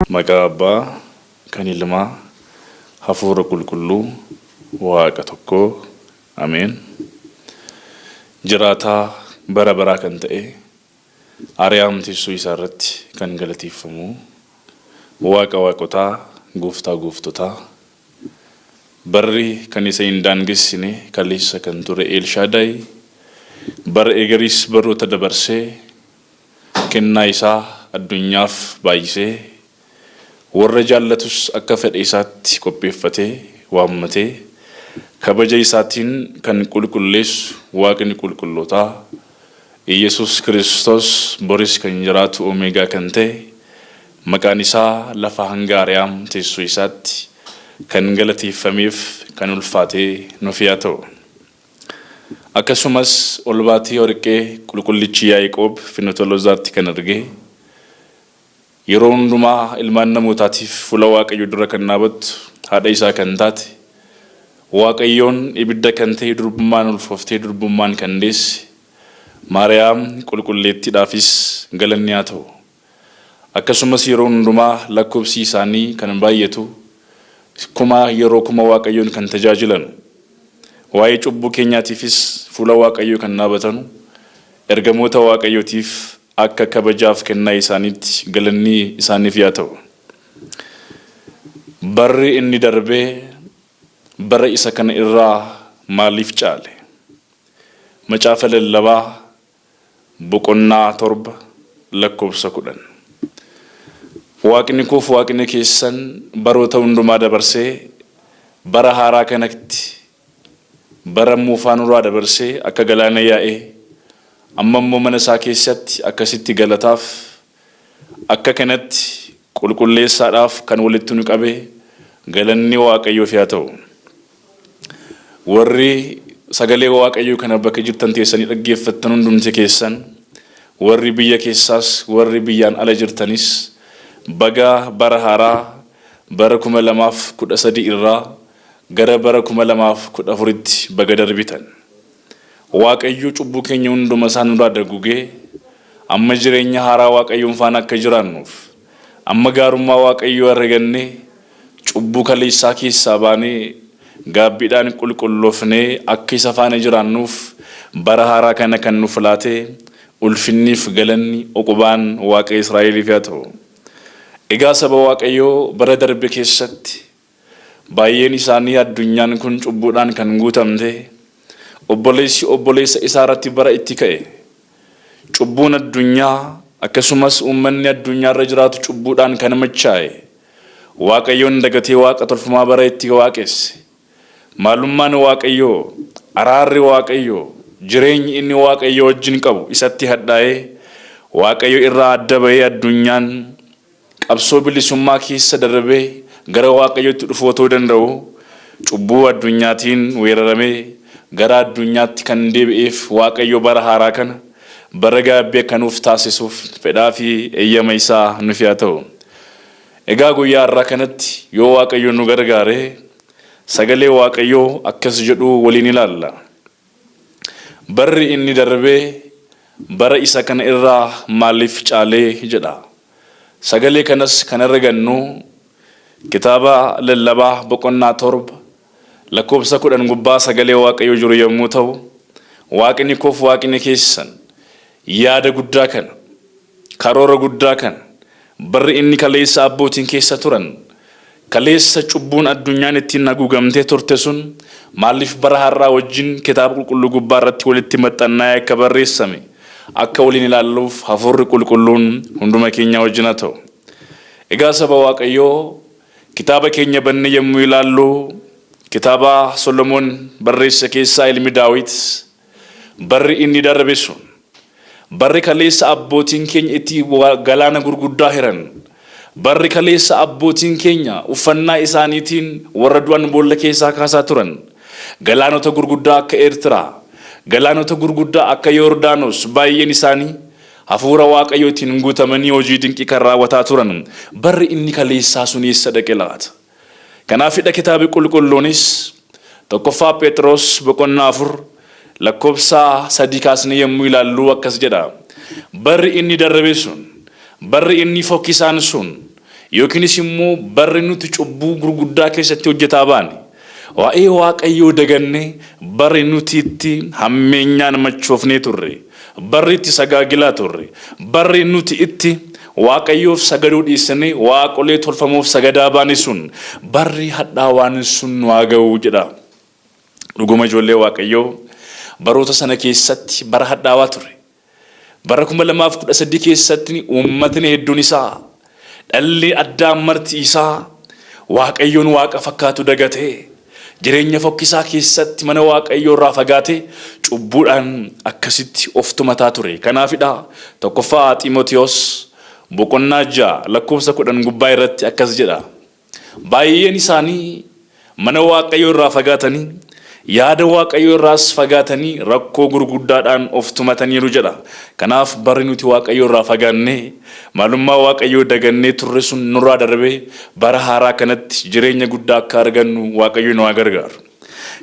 Magaba kan ilma hafuura qulqulluu waaqa tokko ameen. Jiraataa bara baraa kan ta'e ari'aam teessoo isaa irratti kan galateeffamu waaqa waaqotaa gooftaa gooftotaa barri kan isa hin daangessine kaleessa kan ture Elshaadaay bara egeris baroota dabarsee kennaa isaa addunyaaf baay'isee warra jaallatus akka fedhe isaatti qopheeffatee waammatee kabaja isaatiin kan qulqulleessu waaqni qulqullootaa Yesus Kristos boris kan jiraatu Omeegaa kan ta'e maqaan isaa lafa hanga ari'aam teessoo isaatti kan galateeffameef kan ulfaatee nuuf yaa ta'u. Akkasumas ol baatee warqee qulqullichi Yaaqoob Finotolozaatti kan arge yeroo hundumaa ilmaan namootaatiif fuula Waaqayyo dura kan dhaabattu haadha isaa kan taate Waaqayyoon ibidda kan ta'e durbummaan ulfooftee durbummaan kan deesse Maariyaam qulqulleettiidhaafis galanni haa ta'u. Akkasumas yeroo hundumaa lakkoobsi isaanii kan baay'atu kuma yeroo kuma Waaqayyoon kan tajaajilan waa'ee cubbuu keenyaatiifis fuula Waaqayyoo kan dhaabatan ergamoota Waaqayyootiif akka kabajaaf kennaa isaaniitti galanni isaaniif yaa ta'u. Barri inni darbee bara isa kana irraa maaliif caale? Macaafa lallabaa boqonnaa 7 lakkoobsa 10. Waaqni koof waaqni keessan baroota hundumaa dabarsee bara haaraa kanatti bara muufaan irraa dabarsee akka galaana yaa'ee amma immoo mana isaa keessatti akkasitti galataaf akka kanatti qulqulleessaadhaaf kan walitti nu qabe galanni Waaqayyoof yaa ta'u. Warri sagalee Waaqayyoo kana bakka jirtan teessanii dhaggeeffattan hundumti keessan warri biyya keessaas warri biyyaan ala jirtanis baga bara haaraa bara 2013 irraa gara bara 2014tti baga darbitan. Waaqayyo cubbuu keenya hunduma isaa nurraa dagugee amma jireenya haaraa Waaqayyoon faana akka jiraannuuf amma gaarummaa Waaqayyoo argannee cubbuu kaleessaa keessaa baanee gaabbiidhaan qulqulloofnee akka isa faana jiraannuuf bara haaraa kana kan nuuf laate ulfinniif galanni oqubaan Waaqa Israa'eliif yaa ta'u. Egaa saba Waaqayyoo bara darbe keessatti baay'een isaanii addunyaan kun cubbuudhaan kan guutamte obboleessa isaa irratti bara itti ka'e cubbuun addunyaa akkasumas uummanni addunyaa irra jiraatu cubbuudhaan kan machaa'e Waaqayyoon dagatee waaqa tolfamaa bara itti waaqesse maalummaan Waaqayyoo araarri Waaqayyoo jireenyi inni Waaqayyoo wajjin qabu isatti hadhaa'ee Waaqayyo irraa adda bahee addunyaan qabsoo bilisummaa keessa darbee gara Waaqayyootti dhufuu otoo danda'u cubbuu addunyaatiin weeraramee gara addunyaatti kan deebi'eef Waaqayyo bara haaraa kana bara gaabbii akka nuuf taasisuuf fedhaa fi eeyyama isaa nuuf yaa ta'u. Egaa guyyaa har'aa kanatti yoo Waaqayyo nu gargaare sagalee Waaqayyoo akkas jedhu waliin ilaalla. Barri inni darbee bara isa kana irraa maaliif caalee jedha. Sagalee kanas kan argannu kitaaba lallabaa boqonnaa 7 lakkoobsa 10 gubbaa sagalee Waaqayyoo jiru yommuu ta'u Waaqni koof waaqni keessan yaada guddaa kana karoora guddaa kana barri inni kaleessa abbootiin keessa turan kaleessa cubbuun addunyaan ittiin haguugamtee turte sun maaliif bara har'aa wajjin kitaaba qulqulluu gubbaa irratti walitti maxxannee akka barreessame akka waliin ilaalluuf hafuurri qulqulluun hunduma keenya wajjin haa ta'u. Egaa saba Waaqayyoo kitaaba keenya banne yommuu ilaallu kitaaba Solomoon barreessa keessaa ilmi Daawit barri inni darbe sun barri kaleessa abbootiin keenya itti galaana gurguddaa hiran barri kaleessa abbootiin keenya uffannaa isaaniitiin warra du'an boolla keessaa kaasaa turan galaanota gurguddaa akka Eertiraa galaanota gurguddaa akka Yordaanos baay'een isaanii hafuura Waaqayyootiin guutamanii hojii dinqii kan raawwataa turan barri inni kaleessaa sun eessa dhaqe laata? Kanaafidha kitaabni qulqulluunis tokkoffaa Phexros boqonnaa 4 lakkoobsa 3 kaasnee yommuu ilaallu akkas jedha. Barri inni darbe sun barri inni fokkisaan sun yookiinis immoo barri nuti cubbuu gurguddaa keessatti hojjetaa baane waa'ee waaqayyoo dagannee barri nuti itti hammeenyaan machoofnee turre barri itti sagaagilaa turre barri nuti itti waaqayyoof sagaduu dhiisnee waaqolee tolfamoof sagadaa baane sun barri hadhaawaan sun nu haa ga'u jedha. Dhuguma ijoollee waaqayyoo baroota sana keessatti bara hadhaawaa ture. Bara 2013 keessatti uummatni hedduun isaa dhalli addaa marti isaa waaqayyoon waaqa fakkaatu dagatee jireenya fokkisaa keessatti mana waaqayyoo irraa fagaatee cubbuudhaan akkasitti of tumataa ture. Kanaafidha tokkoffaa Xiimotewos boqonnaa 6 lakkoofsa 10 gubbaa irratti akkas jedha. Baay'een isaanii mana waaqayyoo irraa fagaatanii yaada waaqayyoo irraas fagaatanii rakkoo gurguddaadhaan of tumataniiru jedha. Kanaaf barri nuti waaqayyoo irraa fagaannee maalummaa waaqayyoo dagannee turre sun nurraa darbee bara haaraa kanatti jireenya guddaa akka argannu waaqayyoo nu haa gargaaru.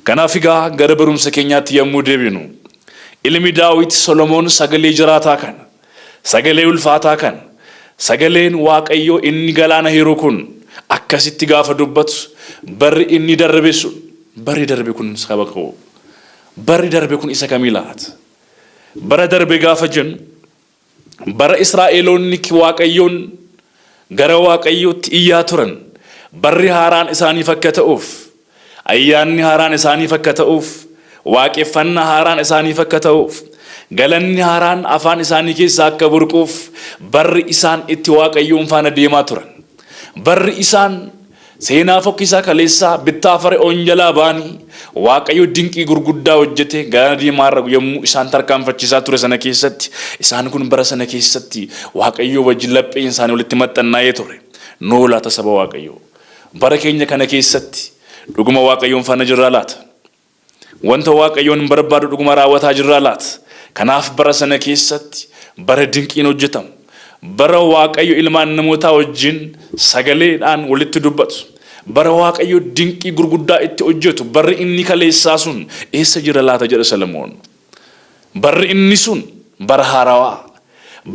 Kanaaf egaa gara barumsa keenyaatti yommuu deebinu ilmi Daawit Solomoon sagalee jiraataa kana sagalee ulfaataa kana sagaleen waaqayyoo inni galaana hiru kun akkasitti gaafa dubbatu barri inni darbe sun barri darbe kun saba koo barri darbe kun isa kamii laata? Bara darbe gaafa jennu bara Israa'eloonni waaqayyoon gara waaqayyootti iyyaa turan barri haaraan isaaniif akka ta'uuf ayyaanni haaraan isaaniif akka ta'uuf waaqeffannaa haaraan isaaniif akka ta'uuf galanni haaraan afaan isaanii keessaa akka burquuf barri isaan itti waaqayyoon faana deemaa turan barri isaan seenaa fokkisaa kaleessaa bittaa Fara'oon jalaa baanii waaqayyo dinqii gurguddaa hojjete galaana diimaarra yommuu isaan tarkaanfachiisaa ture sana keessatti isaan kun bara sana keessatti waaqayyo wajjin lapheen isaanii walitti maxxannaa'ee ture. Noo laata saba waaqayyo bara keenya kana keessatti dhuguma waaqayyoon faana jirraa laata? Wanta waaqayyoon barbaadu dhuguma raawwataa jirraa laata? Kanaaf bara sana keessatti bara dinqiin hojjetamu bara waaqayyo ilmaan namootaa wajjin sagaleedhaan walitti dubbatu bara waaqayyo dinqii gurguddaa itti hojjetu barri inni kaleessaa sun eessa jira laata jedha Solomoon. Barri inni sun bara haarawaa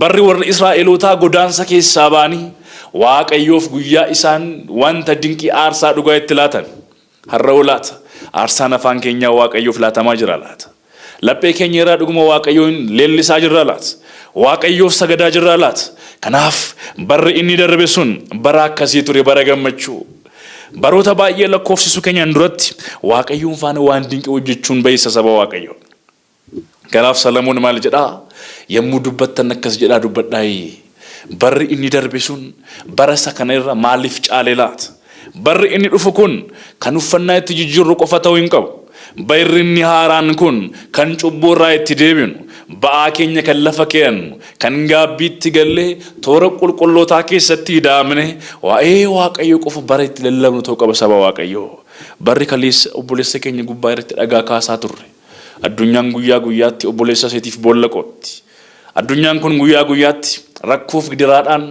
barri warra Israa'elootaa godaansa keessaa baanii waaqayyoof guyyaa isaan wanta dinqii aarsaa dhugaa itti laatan har'a laata aarsaan afaan keenyaa waaqayyoof laatamaa jira laata? Laphee keenya irraa dhuguma waaqayyoon leellisaa jirra laata? Waaqayyoof sagadaa jirra laata? Kanaaf barri inni darbe sun bara akkasii ture bara gammachuu. Baroota baay'ee lakkoofsisu keenyaan duratti waaqayyoon faana waan dinqii hojjechuun beeysa saba waaqayyoo. Kanaaf Solomoon maal jedhaa? Yommuu dubbattan akkas jedhaa dubbadhaa. Barri inni darbe sun bara isa kana irra maaliif caalee laata? Barri inni dhufu kun kan uffannaa itti jijjiirru qofa ta'uu hin qabu. Barri inni haaraan kun kan cubbuu irraa itti deebinu ba'aa keenya kan lafa keennu kan gaabbiitti gallee toora qulqullootaa keessatti hidhaamne waa'ee waaqayyo qofa bara itti lallabnu ta'uu qaba saba waaqayyoo. Barri kaleessa obboleessa keenya gubbaa irratti dhagaa kaasaa turre. Addunyaan guyyaa guyyaatti obboleessa isaatiif boolla qotti. Addunyaan kun guyyaa guyyaatti rakkoof gidiraadhaan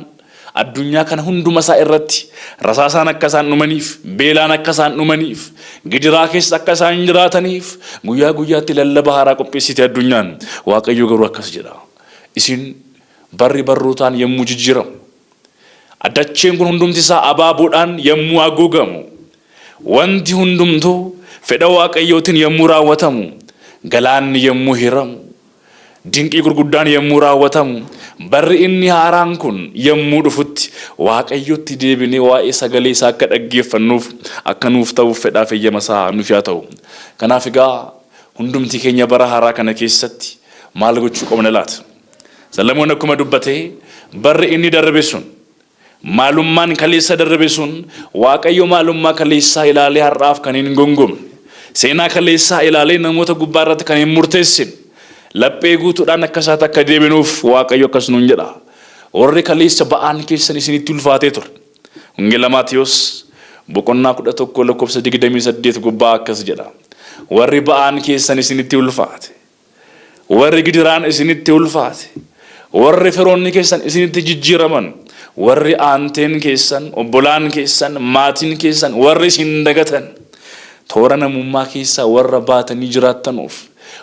addunyaa kana hunduma isaa irratti rasaasaan akka isaan dhumaniif beelaan akka isaan dhumaniif gidiraa keessa akka isaan jiraataniif guyyaa guyyaatti lallaba haaraa qopheessite addunyaan. Waaqayyo garuu akkas jedha. Isin barri barrootaan yommuu jijjiiramu addacheen kun hundumti isaa abaaboodhaan yommuu haguugamu wanti hundumtuu fedha waaqayyootiin yommuu raawwatamu galaanni yommuu hiramu dinqii gurguddaan yommuu raawwatamu barri inni haaraan kun yommuu dhufutti waaqayyotti deebinee waa'ee sagalee isaa akka dhaggeeffannuuf akka nuuf ta'uuf fedhaaf eeyyama isaa nuuf haa ta'u. Kanaaf egaa hundumti keenya bara haaraa kana keessatti maal gochuu qabna laata? Solomoon akkuma dubbatee barri inni darbe sun maalummaan kaleessa darbe sun waaqayyo maalummaa kaleessaa ilaalee har'aaf kan hin gongomne seenaa kaleessaa ilaalee namoota gubbaa irratti kan hin murteessine laphee guutuudhaan akka isaatti akka deebinuuf waaqayyo akkas nuun jedha. Warri kaleessa ba'aan keessan isinitti ulfaatee ture. Wangeela Maatiyos boqonnaa 11 lakkoofsa 28 gubbaa akkas jedha. Warri ba'aan keessan isinitti ulfaate warri gidiraan isinitti ulfaate warri firoonni keessan isinitti jijjiiraman warri aanteen keessan obbolaan keessan maatiin keessan warri isin dagatan toora namummaa keessaa warra baatanii jiraattanuuf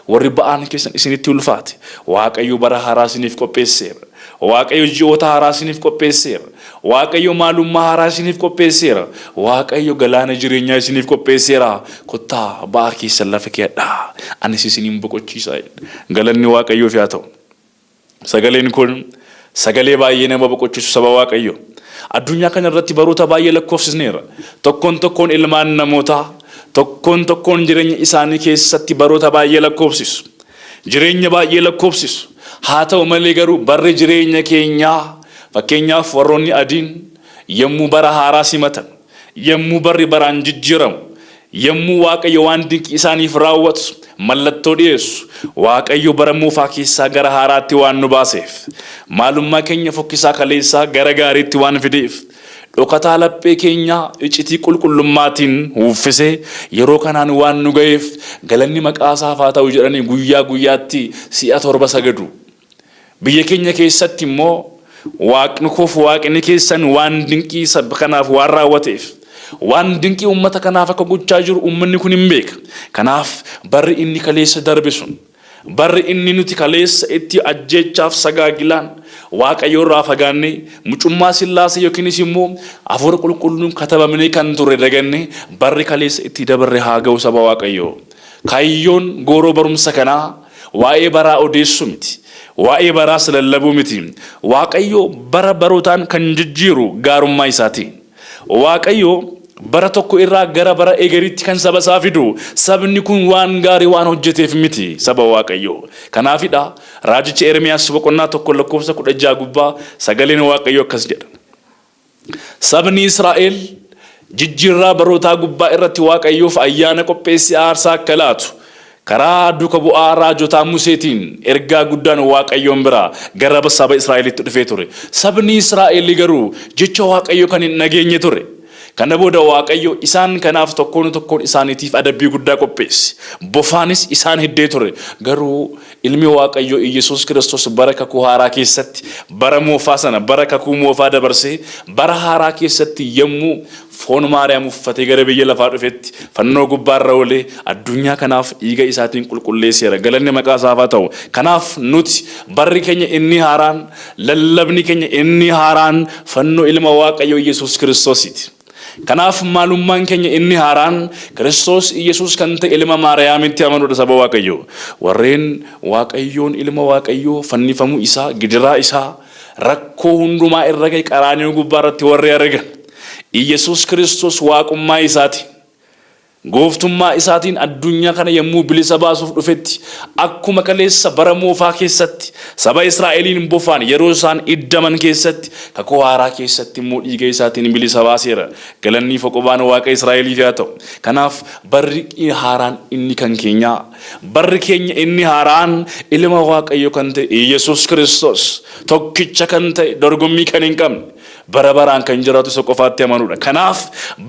warri ba'aan keessan isinitti ulfaate waaqayyo bara haaraa isiniif qopheesseera. waaqayyo ji'oota haaraa isiniif qopheesseera. waaqayyo maalummaa haaraa isiniif qopheesseera. waaqayyo galaana jireenyaa isiniif qopheesseera. kottaa ba'aa keessan lafa keedhaa anis isiniin boqochiisa. galanni waaqayyoof haa ta'u. sagaleen kun sagalee baay'ee nama boqochiisu saba waaqayyo. addunyaa kana irratti baroota baay'ee lakkoofsisneera. tokkoon ilmaan namootaa tokkoon jireenya isaanii keessatti baroota baay'ee lakkoofsisu. jireenya baay'ee lakkoofsisu. haa ta'u malee garuu barri jireenya keenyaa fakkeenyaaf warroonni adiin yommuu bara haaraa simatan, yommuu barri baraan jijjiiramu, yommuu waaqayyo waan dinqii isaaniif raawwatu mallattoo dhiyeessu, waaqayyo bara moofaa keessaa gara haaraatti waan nu baaseef, maalummaa keenya fokkisaa kaleessaa gara gaariitti waan fideef, dhokataa laphee keenyaa iccitii qulqullummaatiin uffisee yeroo kanaan waan nu ga'eef galanni maqaa isaaf haa ta'u jedhanii guyyaa guyyaatti si'a 7 sagadu. biyya keenya keessatti immoo waaqni koof waaqni keessan waan dinqii saba kanaaf waan raawwateef, waan dinqii uummata kanaaf akka gochaa jiru uummanni kun hin beeka. kanaaf barri inni kaleessa darbe sun, barri inni nuti kaleessa itti ajjeechaaf sagaagilaan waaqayyo irraa fagaannee mucummaa sillaasee yookiinis immoo hafuura qulqulluun katabamnee kan ture daganne barri kaleessa itti dabarre haa ga'u saba waaqayyo. kaayyoon gooroo barumsa kanaa waa'ee baraa odeessuu miti, waa'ee baraa lallabuu miti. waaqayyo bara barootaan kan jijjiiru gaarummaa isaati. waaqayyo bara tokko irraa gara bara eegeriitti kan saba isaa fidu, sabni kun waan gaarii waan hojjeteef miti saba waaqayyo. kanaafidha raajichi Ermiyaas boqonnaa 1:16 gubbaa sagaleen waaqayyo akkas jedha. sabni Israa'el jijjiirraa barootaa gubbaa irratti waaqayyoof ayyaana qopheessee aarsaa akka laatu karaa duuka bu'aa raajotaa Museetiin ergaa guddaan waaqayyoon biraa gara saba Israa'elitti dhufee ture. sabni Israa'el garuu jecha waaqayyo kan hin dhageenye ture. kana booda waaqayyo isaan kanaaf tokkoon isaaniitiif adabbii guddaa qopheesse. bofaanis isaan hiddee ture. garuu ilmi waaqayyo Iyesuus Kiristoos bara kakuu haaraa keessatti bara moofaa sana bara kakuu moofaa dabarsee bara haaraa keessatti yommuu foon Maariyaam uffatee gara biyya lafaa dhufetti fannoo gubbaarra oolee addunyaa kanaaf dhiiga isaatiin qulqulleesseera. galanni maqaa isaaf haa ta'u. kanaaf nuti barri keenya inni haaraan, lallabni keenya inni haaraan fannoo ilma waaqayyo Iyesuus Kiristoosiiti. kanaaf maalummaan keenya inni haaraan Kiristoos Iyesuus kan ta'e ilma Maariyaamitti amanuudha saba waaqayyo. warreen waaqayyoon ilma waaqayyoo fannifamuu isaa, gidiraa isaa, rakkoo hundumaa irra ga'e qaraaniyo gubbaarratti warri argan Iyesuus Kiristoos waaqummaa isaati, gooftummaa isaatiin addunyaa kana yommuu bilisa baasuuf dhufetti akkuma kaleessa bara moofaa keessatti saba Israa'eliin bofaan yeroo isaan iddaman keessatti kakuu haaraa keessatti immoo dhiiga isaatiin bilisa baaseera. galanni foqobaan waaqa Israa'eliif haa ta'u. kanaaf barri haaraan inni kan keenyaa, barri keenya inni haaraan ilma waaqayyo kan ta'e Iyesuus Kiristoos tokkicha kan ta'e dorgommii kan hin qabne bara baraan kan jiraatu isa qofaatti amanuudha. kanaaf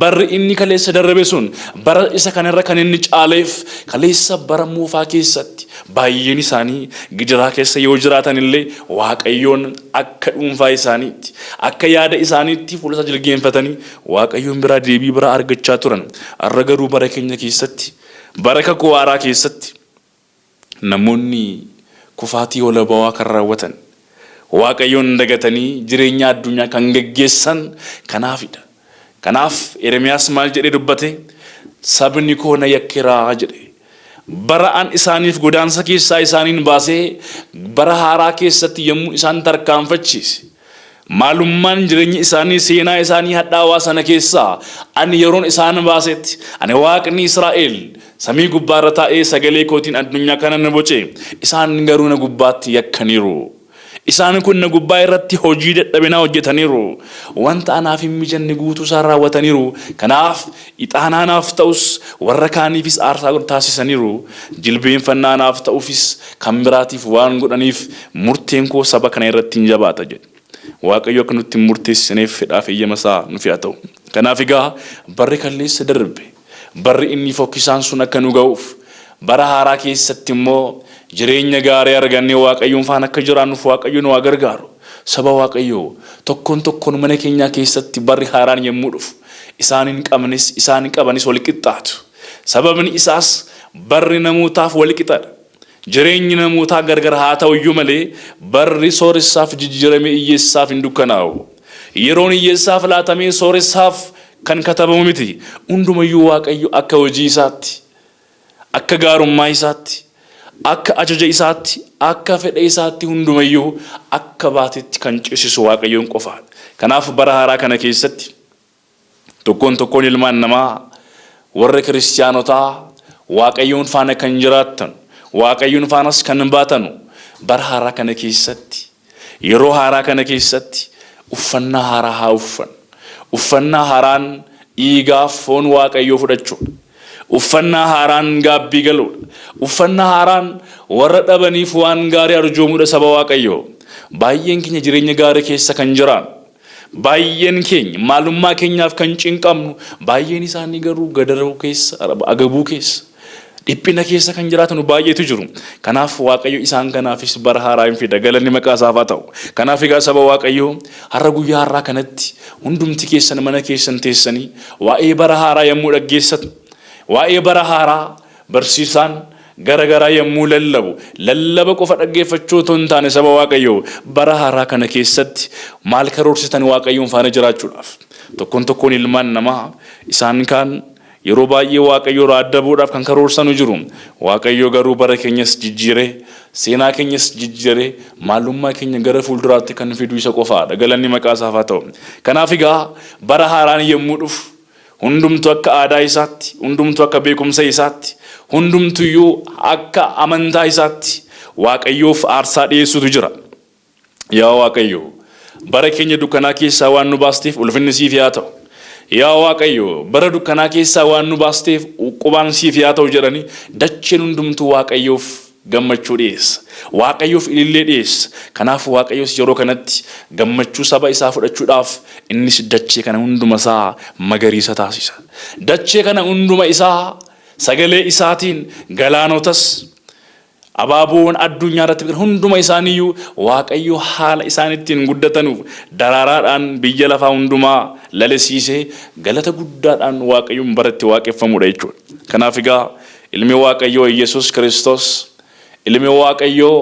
barri inni kaleessa darbe sun bara isa kanarra kan inni caaleef kaleessa bara moofaa keessatti baay'een isaanii gidiraa keessa yoo jiraatan illee waaqayyoon akka dhuunfaa isaaniitti, akka yaada isaaniitti fuula isaa jilgeenfatanii waaqayyoon biraa deebii biraa argachaa turan. har'a garuu bara keenya keessatti, bara kakuu haaraa keessatti namoonni kufaatii olabawaa kan raawwatan, waaqayyoon dagatanii jireenya addunyaa kan geggeessan kanaafidha. kanaaf Ermiyaas maal jedhee dubbate? sabni koo na yakkeeraa jedhe. bara an isaaniif godaansa keessaa isaaniin baasee bara haaraa keessatti yommuu isaan tarkaanfachiise, maalummaan jireenya isaanii, seenaa isaanii hadhaawaa sana keessaa ani yeroon isaan baasetti ani waaqni Israa'el samii gubbaarra taa'ee sagalee kootiin addunyaa kana na boce, isaan garuu na gubbaatti yakkaniiru. isaan kun na gubbaa irratti hojii dadhabinaa hojjetaniiru. wanta anaaf hin mijanne guutuu isaan raawwataniiru. kanaaf ixaanaanaaf ta'us warra kaaniifis aarsaa taasisaniiru. jilbeenfannaanaaf ta'uufis kan biraatiif waan godhaniif murteen koo saba kana irratti hin jabaata jedhe. waaqayyo akka nutti murteessineef fedhaaf eeyyama isaa nuuf haa ta'u. kanaaf egaa barri kaleessa darbe, barri inni fokkisaan sun akka nu ga'uuf bara haaraa keessatti immoo jireenya gaarii argannee waaqayyoon faana akka jiraannuuf waaqayyo nu gargaaru. saba waaqayyo tokkoon mana keenyaa keessatti barri haaraan yommuu dhufu isaan qabanis wal qixxaatu. sababni isaas barri namootaaf wal qixxaadha. jireenyi namootaa gargar haa ta'uyyuu malee barri sooressaaf jijjiirame hiyyeessaaf hin dukkanaa'u. Yeroon hiyyeessaaf laatamee sooressaaf kan katabamu miti. Hundumayyuu Waaqayyo akka hojii isaatti, akka gaarummaa isaatti, akka ajaja isaatti, akka fedha isaatti hundumayyuu akka baatetti kan cisisu Waaqayyoon qofa. Kanaaf bara haaraa kana keessatti tokkoon ilmaan namaa warra kiristaanotaa Waaqayyoon faana kan jiraattan, Waaqayyoon faanas kan baatanu bara haaraa kana keessatti, yeroo haaraa kana keessatti uffannaa haaraa haa uffan. Uffannaa haaraan dhiigaaf foon Waaqayyoo fudhachuudha. Uffannaa haaraan gaabbii galuudha. Uffannaa haaraan warra dhabaniif waan gaarii arjoomuudha saba Waaqayyoo. Baay'een keenya jireenya gaarii keessa kan jiran, baay'een keenya maalummaa keenyaaf kan cinqamnu, baay'een isaanii garuu gadaruu keessa, agabuu keessa, dhiphina keessa kan jiraatan baay'eetu jiru. Kanaaf Waaqayyo isaan kanaafis bara haaraa hin fida. Galanni maqaa isaaf haa ta'u. Kanaaf egaa saba Waaqayyoo har'a guyyaa har'aa kanatti hundumti keessan mana keessan teessanii waa'ee bara haaraa yommuu dhaggeessatan, waa'ee bara haaraa barsiisaan garagaraa yommuu lallaba qofa dhaggeeffachuu otoo hin taane saba Waaqayyoo bara haaraa kana keessatti maal karoorsitan Waaqayyoon faana jiraachuudhaaf. Tokkoon ilmaan namaa isaan kaan yeroo baay'ee Waaqayyo raaddabuudhaaf kan karoorsanu jiru. Waaqayyo garuu bara keenyas jijjiiree, seenaa keenyas jijjiiree, maalummaa keenya gara fuulduraatti kan fidu isa qofaadha. Galanni maqaa isaaf haa ta'u. Kanaaf egaa bara haaraan yommuu dhufu hundumtu akka aadaa isaatti, hundumtu akka beekumsa isaatti, hundumtuyyuu akka amantaa isaatti Waaqayyoof aarsaa dhiyeessutu jira. Yaa Waaqayyo, bara keenya dukkanaa keessaa waan nu baasteef ulfinni siif haa ta'u. Yaa Waaqayyo, bara dukkanaa keessaa waan nu baasteef qubaan siif haa ta'u jedhanii dacheen hundumtuu Waaqayyoof gammachuu dhiyeessa. Waaqayyoof ilillee dhiyeessa. Kanaaf Waaqayyoos yeroo kanatti gammachuu saba isaa fudhachuudhaaf innis dachee kana hunduma isaa magariisa taasisa. Dachee kana hunduma isaa sagalee isaatiin galaanotas abaaboon addunyaa irratti hunduma isaaniiyyuu Waaqayyo haala isaan ittiin guddatanuuf daraaraadhaan biyya lafaa hundumaa lalesiisee galata guddaadhaan Waaqayyoon baratti waaqeffamuudha jechuudha. Kanaaf egaa ilmi Waaqayyoo Yesuus Kiristoos, ilmi Waaqayyoo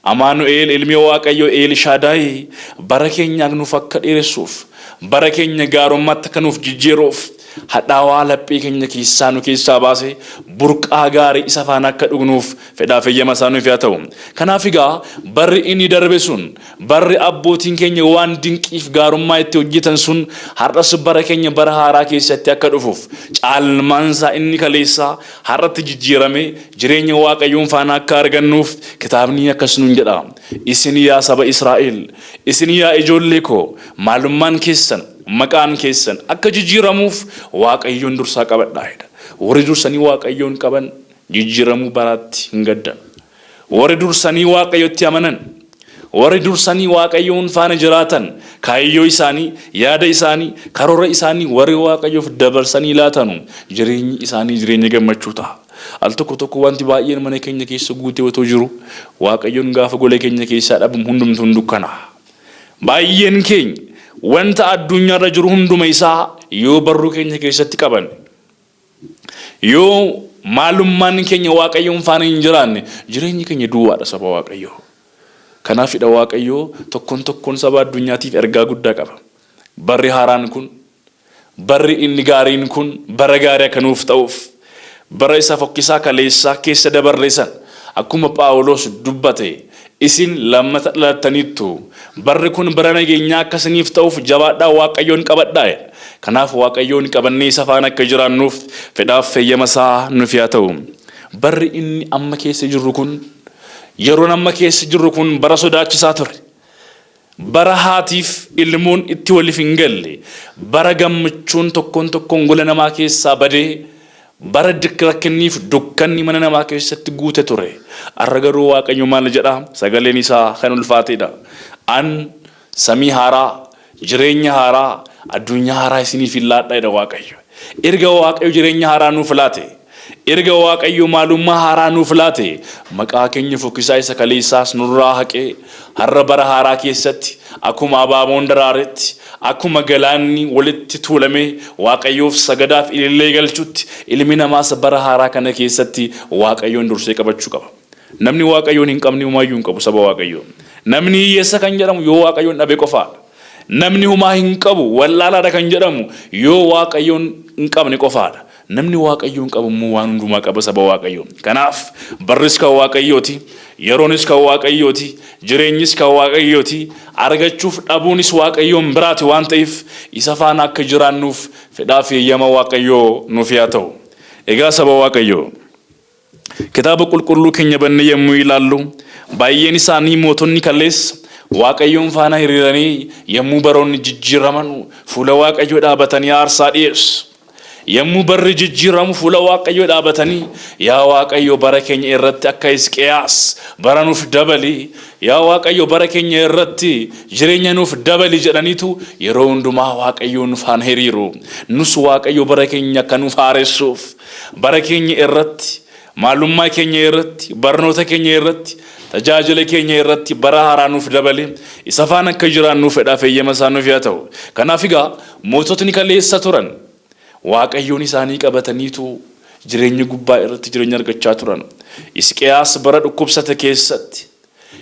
Amaanu'eel, ilmi Waaqayyoo Eelishaadaay bara keenyaaf nuuf akka dheeressuuf, bara keenya gaarummaatti akka nuuf jijjiiruuf hadhaawaa laphee keenya keessaa nu keessaa baasee burqaa gaarii isa faana akka dhugnuuf fedhaaf eeyyama isaa nuuf haa ta'u. Kanaaf egaa barri inni darbe sun, barri abbootiin keenya waan dinqiif gaarummaa itti hojjetan sun har'as bara keenya bara haaraa keessatti akka dhufuuf caalmaansaa inni kaleessaa har'atti jijjiirame jireenya Waaqayyoon faana akka argannuuf kitaabni akkas nuun jedha. Isin yaa saba Israa'el, isin yaa ijoollee koo, maalummaan keessan, maqaan keessan akka jijjiiramuuf Waaqayyoon dursaa qabadhaa jedha. Warri dursanii Waaqayyoon qaban jijjiiramuu baraatti hin gaddan. Warri dursanii Waaqayyotti amanan, warri dursanii Waaqayyoon faana jiraatan, kaayyoo isaanii, yaada isaanii, karoora isaanii warri Waaqayyoof dabarsanii laatanu jireenyi isaanii jireenya gammachuu ta'a. Al tokko wanti baay'een mana keenya keessa guutee otoo jiru Waaqayyoon gaafa golee keenya keessaa dhabamu hundumtuu hin dukkanaa. Baay'een keenya wanta addunyaarra jiru hunduma isaa yoo barruu keenya keessatti qaban, yoo maalummaan keenya Waaqayyoon faana hin jiraanne jireenyi keenya duwwaadha saba Waaqayyoo. Kanaafidha Waaqayyoo tokkoon saba addunyaatiif ergaa guddaa qaba. Barri haaraan kun, barri inni gaariin kun bara gaarii akka nuuf ta'uuf, bara isa fokkisaa kaleessaa keessa dabarreessan akkuma Phaawulos dubbate isin lammata dhalattaniittu barri kun bara nageenyaa akkasiniif ta'uuf jabaadhaa Waaqayyoon qabadhaa. Kanaaf Waaqayyoon qabannee isa faana akka jiraannuuf fedhaaf eeyyama isaa nuuf haa ta'u. Barri inni amma keessa jirru kun, yeroon amma keessa jirru kun bara sodaachisaa ture. Bara haatiif ilmoon itti waliif hin galle, bara gammachuun tokkoon gola namaa keessaa badee, bara rakkinniif dukkanni mana namaa keessatti guute ture. Har'a garuu Waaqayyo maal jedha? Sagaleen isaa kan ulfaateedha. An samii haaraa, jireenya haaraa, addunyaa haaraa isiniif laadha jedha Waaqayyo. Erga Waaqayyo jireenya haaraa nuuf laate, erga Waaqayyo maalummaa haaraa nuuf laate, maqaa keenya fokkisaa isa kaleessaas nurraa haqee har'a bara haaraa keessatti akkuma abaaboon daraaretti, akkuma galaanni walitti tuulamee Waaqayyoof sagadaaf ilillee galchutti ilmi namaas bara haaraa kana keessatti Waaqayyoon dursee qabachuu qaba. namni waaqayyoon hin qabne humaayyuu hin qabu saba waaqayyoo. Namni hiyyeessa kan jedhamu yoo waaqayyoon dhabe qofaadha. Namni humaa hin qabu wallaalaadha kan jedhamu yoo waaqayyoon hin qabne qofaadha. Namni waaqayyoon qabu immoo waan hundumaa qaba saba waaqayyoo. Kanaaf barris kan waaqayyooti, yeroonis kan waaqayyooti, jireenyis kan waaqayyooti, argachuuf dhabuunis waaqayyoon biraati waan ta'eef isa faana akka jiraannuuf fedhaa fi eeyyama waaqayyoo nuuf haa ta'u. Egaa saba waaqayyoo kitaaba qulqulluu keenya bannee yommuu ilaallu baay'een isaanii mootonni kaleessa waaqayyoon faana hiriiranii yommuu baroonni jijjiiraman fuula waaqayyoo dhaabatanii aarsaa dhiyeessu. Yommuu barri jijjiiramu fuula waaqayyoo dhaabatanii yaa waaqayyo bara keenya irratti akka Hisqiyaas bara nuuf dabali, yaa waaqayyo bara keenya irratti jireenya nuuf dabali jedhaniitu yeroo hundumaa waaqayyoon faana hiriiru. Nus waaqayyo bara keenya akka nuuf haaressuuf bara keenya irratti, maalummaa keenya irratti, barnoota keenya irratti, tajaajila keenya irratti bara haaraa nuuf dabale isa faana akka jiraannuuf fedhaa fi eeyyama isaa nuuf haa ta'u. Kanaaf egaa moototni kaleessa turan waaqayyoon isaanii qabataniitu jireenya gubbaa irratti jireenya argachaa turan. Hisqiyaas bara dhukkubsate keessatti,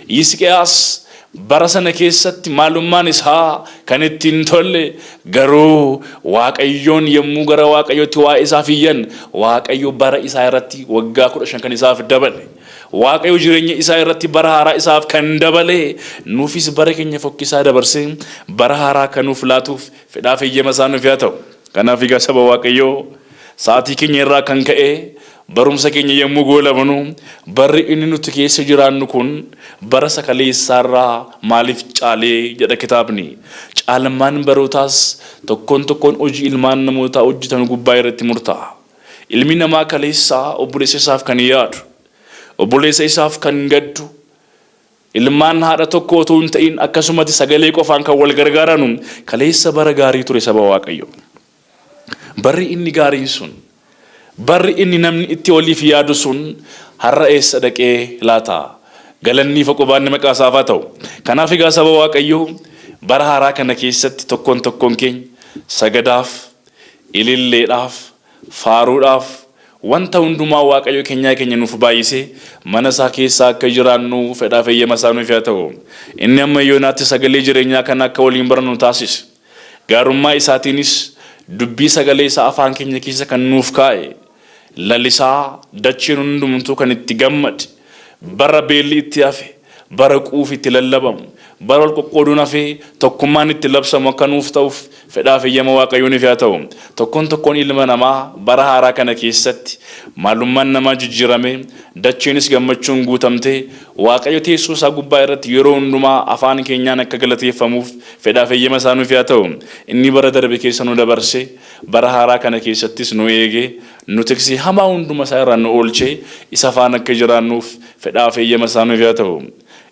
Hisqiyaas bara sana keessatti maalummaan isaa kan ittiin tolle garuu waaqayyoon yommuu gara waaqayyootti waa isaaf iyyan waaqayyo bara isaa irratti waggaa 15 kan isaaf dabale. Waaqayyo jireenya isaa irratti bara haaraa isaaf kan dabale nuufis bara keenya fokkisaa dabarsee bara haaraa kan nuuf laatuuf fedhaa fi eeyyama isaa nuuf haa ta'u. Kanaaf egaa saba waaqayyoo sa'aatii keenya irraa kan ka'e barumsa keenya yommuu goolabnu barri inni nuti keessa jiraannu kun bara sakaleessaarraa maaliif caalee jedha kitaabni. Caalmaan barootaas tokkoon hojii ilmaan namootaa hojjetan gubbaa irratti murtaa'a. Ilmi namaa kaleessaa obboleessa isaaf kan yaadu, obboleessa isaaf kan gaddu, ilmaan haadha tokko otoo hin ta'in akkasumatti sagalee qofaan kan wal gargaaranu kaleessa bara gaarii ture saba waaqayyoo. Barri inni gaarii sun, barri inni namni itti waliif yaadu sun har'a eessa dhaqee laata? Galanni fi qubaanni maqaa isaaf haa ta'u. Kanaaf egaa saba waaqayyoo bara haaraa kana keessatti tokkoon keenya sagadaaf, ililleedhaaf, faaruudhaaf wanta hundumaa waaqayyo keenya nuuf baay'isee mana isaa keessaa akka jiraannu fedhaa fi eeyyama isaa nuuf haa ta'u. Inni amma yoonaatti sagalee jireenyaa kana akka waliin barannu taasise. Gaarummaa isaatiinis dubbii sagalee isaa afaan keenya keessa kan nuuf kaa'e, lalisaa dacheen hundumtuu kan itti gammade, bara beelli itti hafe, bara quufi itti lallabamu, bara wal qoqqooduun hafe tokkummaan itti labsamu akka nuuf ta'uuf fedhaa fi eeyyama waaqayyoon haa ta'u. Tokkoon ilma namaa bara haaraa kana keessatti maalummaan namaa jijjiirame, dacheenis gammachuun guutamte waaqayyo teessoo isaa gubbaa irratti yeroo hundumaa afaan keenyaan akka galateeffamuuf fedhaa fi eeyyama isaa nuuf haa ta'u. Inni bara darbe keessa nu dabarse bara haaraa kana keessattis nu eege, nu tiksee hamaa hunduma isaa irraa nu oolchee isa faana akka jiraannuuf fedhaa fi eeyyama isaa nuuf haa ta'u.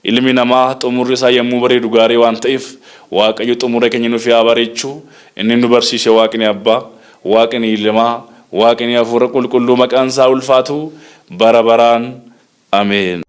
Ilmi namaa xumurri isaa yommuu bareedu gaarii waan ta'eef waaqayyo xumura keenya nuuf haa bareechu. Inni nu barsiise Waaqni Abbaa, Waaqni Ilmaa, Waaqni Hafuura Qulqulluu maqaan isaa ulfaatu bara baraan. Ameen.